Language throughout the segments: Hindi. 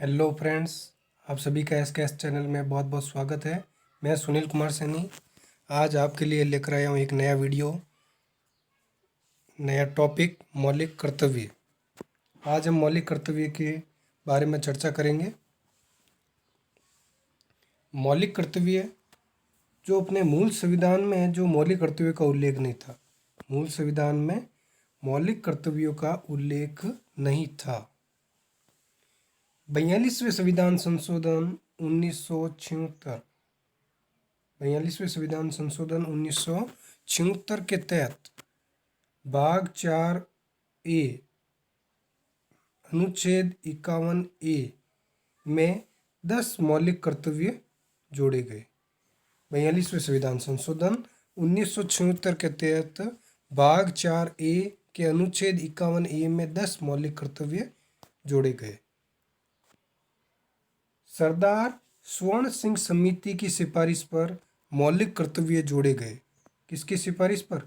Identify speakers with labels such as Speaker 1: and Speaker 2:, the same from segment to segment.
Speaker 1: हेलो फ्रेंड्स, आप सभी का एस चैनल में बहुत बहुत स्वागत है। मैं सुनील कुमार सैनी आज आपके लिए लेकर आया हूँ एक नया वीडियो, नया टॉपिक मौलिक कर्तव्य। आज हम मौलिक कर्तव्य के बारे में चर्चा करेंगे। मौलिक कर्तव्य जो अपने मूल संविधान में जो मौलिक कर्तव्य का उल्लेख नहीं था, मूल संविधान में मौलिक कर्तव्यों का उल्लेख नहीं था। 42वें संविधान संशोधन 1976 42वें संविधान संशोधन 1976 के तहत भाग 4A अनुच्छेद 51A में 10 मौलिक कर्तव्य जोड़े गए। 42वें संविधान संशोधन 1976 के तहत भाग 4A के अनुच्छेद 51A में 10 मौलिक कर्तव्य जोड़े गए। सरदार स्वर्ण सिंह समिति की सिफारिश पर मौलिक कर्तव्य जोड़े गए। किसकी सिफारिश पर?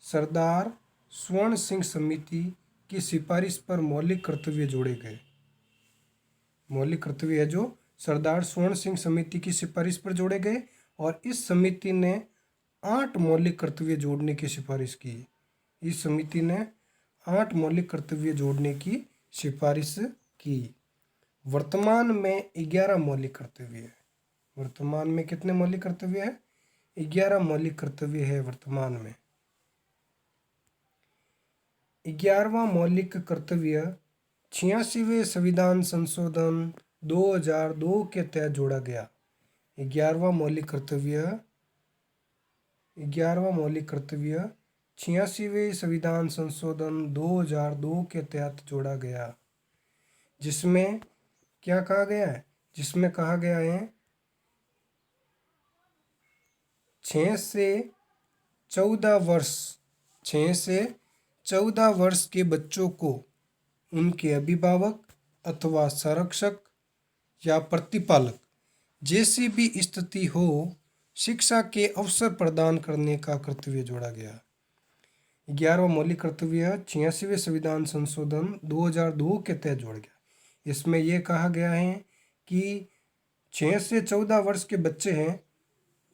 Speaker 1: सरदार स्वर्ण सिंह समिति की सिफारिश पर मौलिक कर्तव्य जोड़े गए। मौलिक कर्तव्य है जो सरदार स्वर्ण सिंह समिति की सिफारिश पर जोड़े गए और इस समिति ने 8 मौलिक कर्तव्य जोड़ने की सिफारिश की। इस समिति ने 8 मौलिक कर्तव्य जोड़ने की सिफारिश की। वर्तमान में 11 मौलिक कर्तव्य है। वर्तमान में कितने मौलिक कर्तव्य है? 11 मौलिक कर्तव्य है वर्तमान में। 11वां मौलिक कर्तव्य 86वें संविधान संशोधन 2002 के तहत जोड़ा गया। 11वां मौलिक कर्तव्य 86वें संविधान संशोधन 2002 के तहत जोड़ा गया। जिसमें क्या कहा गया है? जिसमें कहा गया है 6 से 14 वर्ष के बच्चों को उनके अभिभावक अथवा संरक्षक या प्रतिपालक जैसी भी स्थिति हो शिक्षा के अवसर प्रदान करने का कर्तव्य जोड़ा गया। 11वां मौलिक कर्तव्य 86वें संविधान संशोधन 2002 के तहत जोड़ा गया। इसमें यह कहा गया है कि 6 से 14 वर्ष के बच्चे हैं,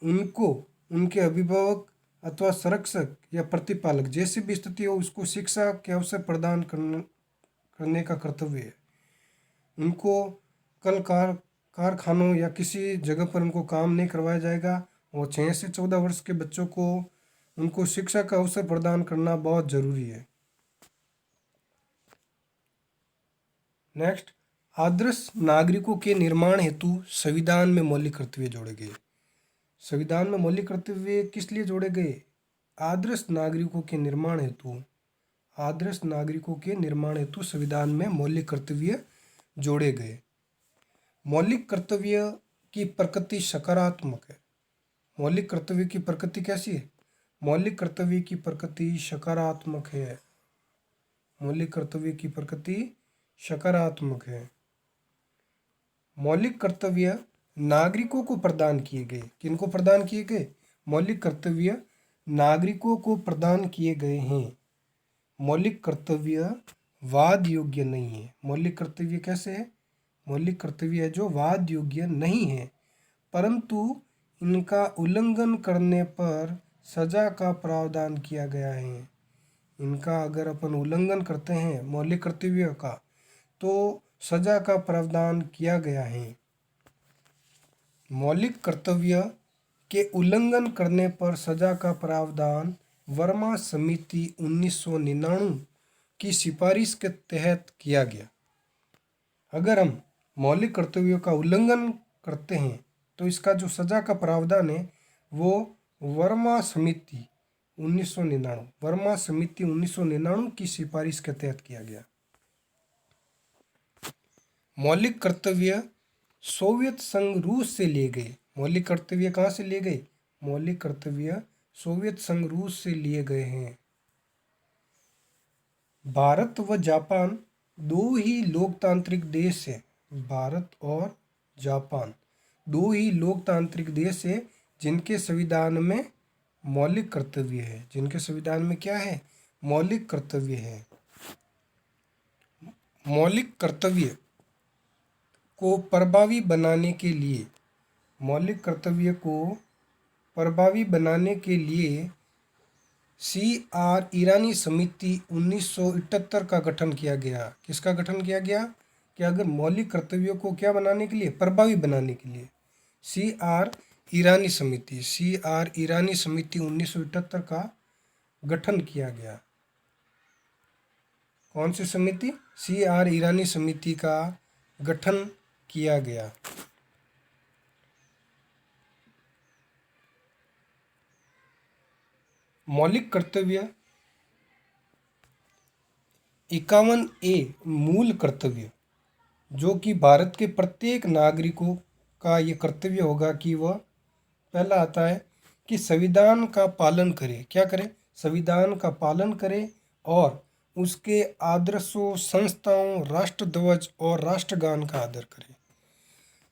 Speaker 1: उनको उनके अभिभावक अथवा संरक्षक या प्रतिपालक जैसी भी स्थिति हो उसको शिक्षा के अवसर प्रदान करने का कर्तव्य है। उनको कल कारखानों या किसी जगह पर उनको काम नहीं करवाया जाएगा और 6 से 14 वर्ष के बच्चों को उनको शिक्षा का अवसर प्रदान करना बहुत ज़रूरी है। नेक्स्ट, आदर्श नागरिकों के निर्माण हेतु संविधान में मौलिक कर्तव्य जोड़े गए। संविधान में मौलिक कर्तव्य किस लिए जोड़े गए? आदर्श नागरिकों के निर्माण हेतु। आदर्श नागरिकों के निर्माण हेतु संविधान में मौलिक कर्तव्य जोड़े गए। मौलिक कर्तव्य की प्रकृति सकारात्मक है। मौलिक कर्तव्य की प्रकृति कैसी है? मौलिक कर्तव्य की प्रकृति सकारात्मक है। मौलिक कर्तव्य की प्रकृति सकारात्मक है। मौलिक कर्तव्य नागरिकों को प्रदान किए गए। किनको प्रदान किए गए? मौलिक कर्तव्य नागरिकों को प्रदान किए गए हैं। मौलिक कर्तव्य वाद योग्य नहीं है। मौलिक कर्तव्य कैसे है? मौलिक कर्तव्य है जो वाद योग्य नहीं है, परंतु इनका उल्लंघन करने पर सजा का प्रावधान किया गया है। इनका अगर अपन उल्लंघन करते हैं मौलिक कर्तव्यों का तो सजा का प्रावधान किया गया है। मौलिक कर्तव्य के उल्लंघन करने पर सजा का प्रावधान वर्मा समिति 1999 की सिफारिश के तहत किया गया। अगर हम मौलिक कर्तव्यों का उल्लंघन करते हैं तो इसका जो सजा का प्रावधान है वो वर्मा समिति 1999 की सिफारिश के तहत किया गया। मौलिक कर्तव्य सोवियत संघ रूस से लिए गए। मौलिक कर्तव्य कहाँ से लिए गए? मौलिक कर्तव्य सोवियत संघ रूस से लिए गए हैं। भारत व जापान दो ही लोकतांत्रिक देश हैं। भारत और जापान दो ही लोकतांत्रिक देश है जिनके संविधान में मौलिक कर्तव्य है। जिनके संविधान में क्या है? मौलिक कर्तव्य है। मौलिक कर्तव्य को प्रभावी बनाने के लिए, मौलिक कर्तव्य को प्रभावी बनाने के लिए ईरानी समिति 1978 का गठन किया गया। किसका गठन किया गया? कि अगर मौलिक कर्तव्यों को क्या बनाने के लिए? प्रभावी बनाने के लिए ईरानी समिति 1978 का गठन किया गया। कौन सी समिति? ईरानी समिति का गठन किया गया। मौलिक कर्तव्य 51A मूल कर्तव्य, जो कि भारत के प्रत्येक नागरिकों का ये कर्तव्य होगा कि वह, पहला आता है कि संविधान का पालन करे। क्या करे? संविधान का पालन करे और उसके आदर्शों, संस्थाओं, राष्ट्रध्वज और राष्ट्रगान का आदर करे।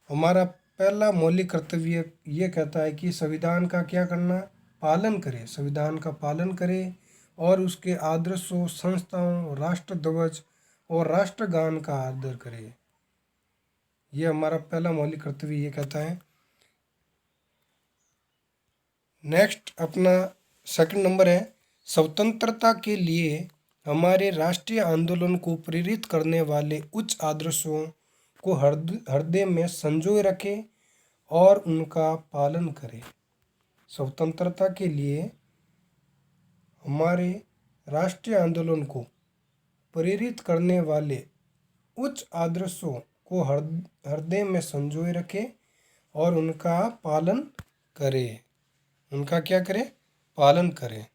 Speaker 1: हमारा पहला मौलिक कर्तव्य ये कहता है कि संविधान का क्या करना? पालन करे। संविधान का पालन करे और उसके आदर्शों, संस्थाओं, राष्ट्रध्वज और राष्ट्रगान का आदर करे। ये हमारा पहला मौलिक कर्तव्य ये कहता है। नेक्स्ट अपना सेकंड नंबर है, स्वतंत्रता के लिए हमारे राष्ट्रीय आंदोलन को प्रेरित करने वाले उच्च आदर्शों को हृदय में संजोए रखे और उनका पालन करे। स्वतंत्रता के लिए हमारे राष्ट्रीय आंदोलन को प्रेरित करने वाले उच्च आदर्शों को हृदय में संजोए रखे और उनका पालन करे। उनका क्या करे? पालन करे।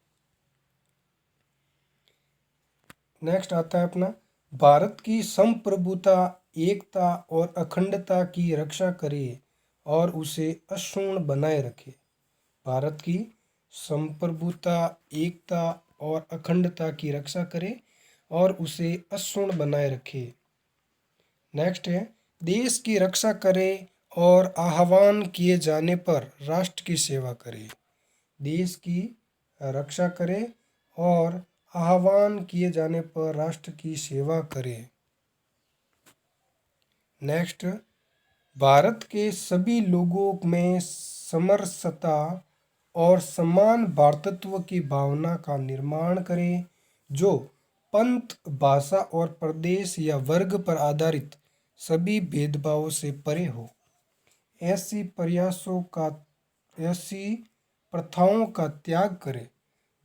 Speaker 1: नेक्स्ट आता है अपना, भारत की संप्रभुता, एकता और अखंडता की रक्षा करे और उसे अक्षुण्ण बनाए रखे। भारत की संप्रभुता, एकता और अखंडता की रक्षा करे और उसे अक्षुण्ण बनाए रखे। नेक्स्ट है, देश की रक्षा करे और आह्वान किए जाने पर राष्ट्र की सेवा करे। देश की रक्षा करे और आह्वान किए जाने पर राष्ट्र की सेवा करे। नेक्स्ट, भारत के सभी लोगों में समरसता और समान भारतत्व की भावना का निर्माण करे, जो पंथ, भाषा और प्रदेश या वर्ग पर आधारित सभी भेदभावों से परे हो। ऐसी प्रथाओं का त्याग करे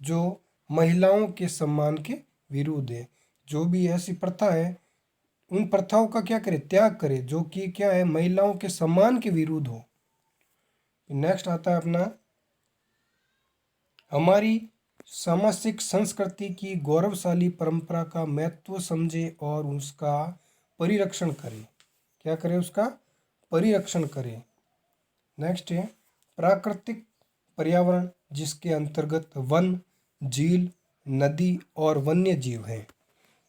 Speaker 1: जो महिलाओं के सम्मान के विरुद्ध है। जो भी ऐसी प्रथा है, उन प्रथाओं का क्या करे? त्याग करे, जो कि क्या है? महिलाओं के सम्मान के विरुद्ध हो। नेक्स्ट आता है अपना, हमारी सामाजिक संस्कृति की गौरवशाली परंपरा का महत्व समझे और उसका परिरक्षण करे। क्या करे? उसका परिरक्षण करे। नेक्स्ट है, प्राकृतिक पर्यावरण, जिसके अंतर्गत वन, झील, नदी और वन्य जीव हैं,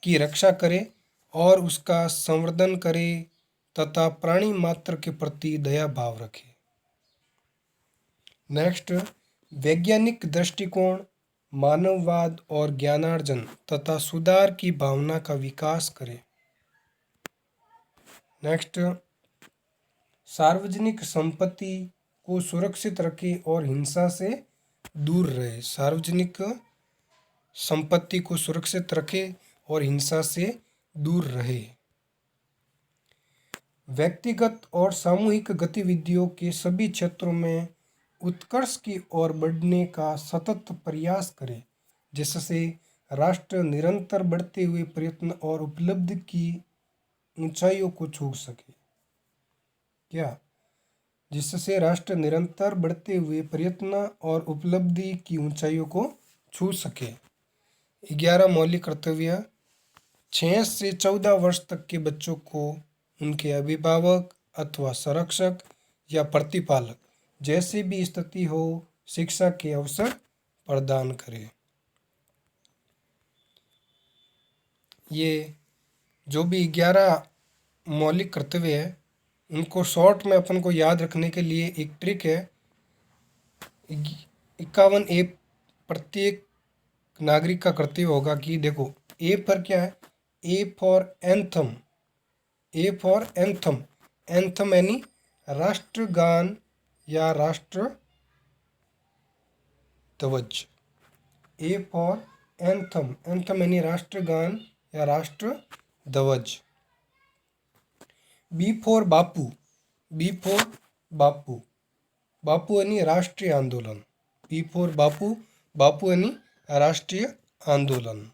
Speaker 1: की रक्षा करे और उसका संवर्धन करे तथा प्राणी मात्र के प्रति दया भाव रखे। नेक्स्ट, वैज्ञानिक दृष्टिकोण, मानववाद और ज्ञानार्जन तथा सुधार की भावना का विकास करे। नेक्स्ट, सार्वजनिक संपत्ति को सुरक्षित रखे और हिंसा से दूर रहे। सार्वजनिक संपत्ति को सुरक्षित रखे और हिंसा से दूर रहे। व्यक्तिगत और सामूहिक गतिविधियों के सभी क्षेत्रों में उत्कर्ष की ओर बढ़ने का सतत प्रयास करे, जिससे राष्ट्र निरंतर बढ़ते हुए प्रयत्न और उपलब्धि की ऊंचाइयों को छू सके। क्या? जिससे राष्ट्र निरंतर बढ़ते हुए प्रयत्न और उपलब्धि की ऊंचाइयों को छू सके। 11 मौलिक कर्तव्य 6 से 14 वर्ष तक के बच्चों को उनके अभिभावक अथवा संरक्षक या प्रतिपालक, जैसी भी स्थिति हो, शिक्षा के अवसर प्रदान करें। ये जो भी 11 मौलिक कर्तव्य है, उनको शॉर्ट में अपन को याद रखने के लिए एक ट्रिक है। 51A प्रत्येक नागरिक का कर्तव्य होगा कि देखो, ए पर क्या है? A for anthem. A for anthem. Anthem यानी राष्ट्रगान या राष्ट्र ध्वज। ए फॉर एंथम, एंथम यानी राष्ट्रगान या राष्ट्र ध्वज। B for Bapu, B for Bapu, Bapu यानी राष्ट्रीय आंदोलन। बी फॉर बापू, बापू यानी राष्ट्रीय आंदोलन।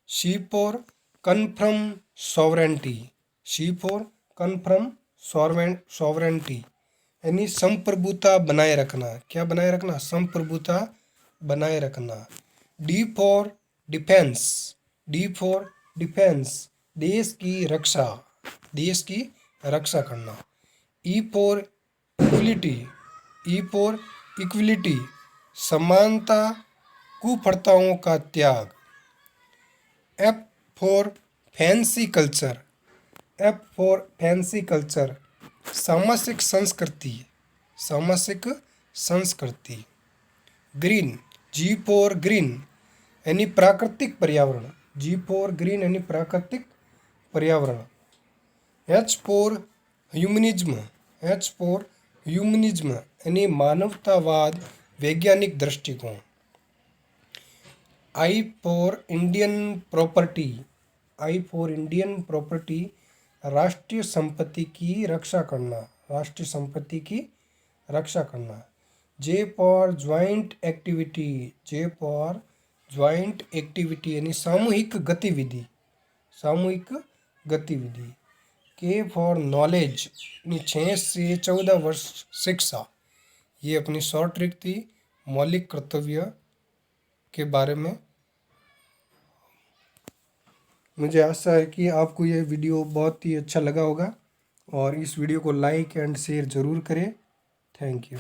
Speaker 1: C for confirm sovereignty, C for confirm sovereignty यानी संप्रभुता बनाए रखना। क्या बनाए रखना? संप्रभुता बनाए रखना। D for defence, D for defence देश की रक्षा, देश की रक्षा करना। E for equality, E for equality समानता, कुप्रथाओं का त्याग। F for fancy culture, F for fancy culture सामासिक संस्कृति, सामासिक संस्कृति। ग्रीन, जी फॉर ग्रीन यानी प्राकृतिक पर्यावरण, जी फॉर ग्रीन यानी प्राकृतिक पर्यावरण। H for humanism, H for humanism यानी मानवतावाद, वैज्ञानिक दृष्टिकोण। I for Indian property, I for Indian property राष्ट्रीय संपत्ति की रक्षा करना, राष्ट्रीय संपत्ति की रक्षा करना। J for joint activity, J for joint activity यानी सामूहिक गतिविधि, सामूहिक गतिविधि। के फॉर नॉलेज यानी 6 से 14 वर्ष शिक्षा। ये अपनी शॉर्ट ट्रिक थी मौलिक कर्तव्य के बारे में। मुझे आशा है कि आपको यह वीडियो बहुत ही अच्छा लगा होगा और इस वीडियो को लाइक एंड शेयर ज़रूर करें। Thank you.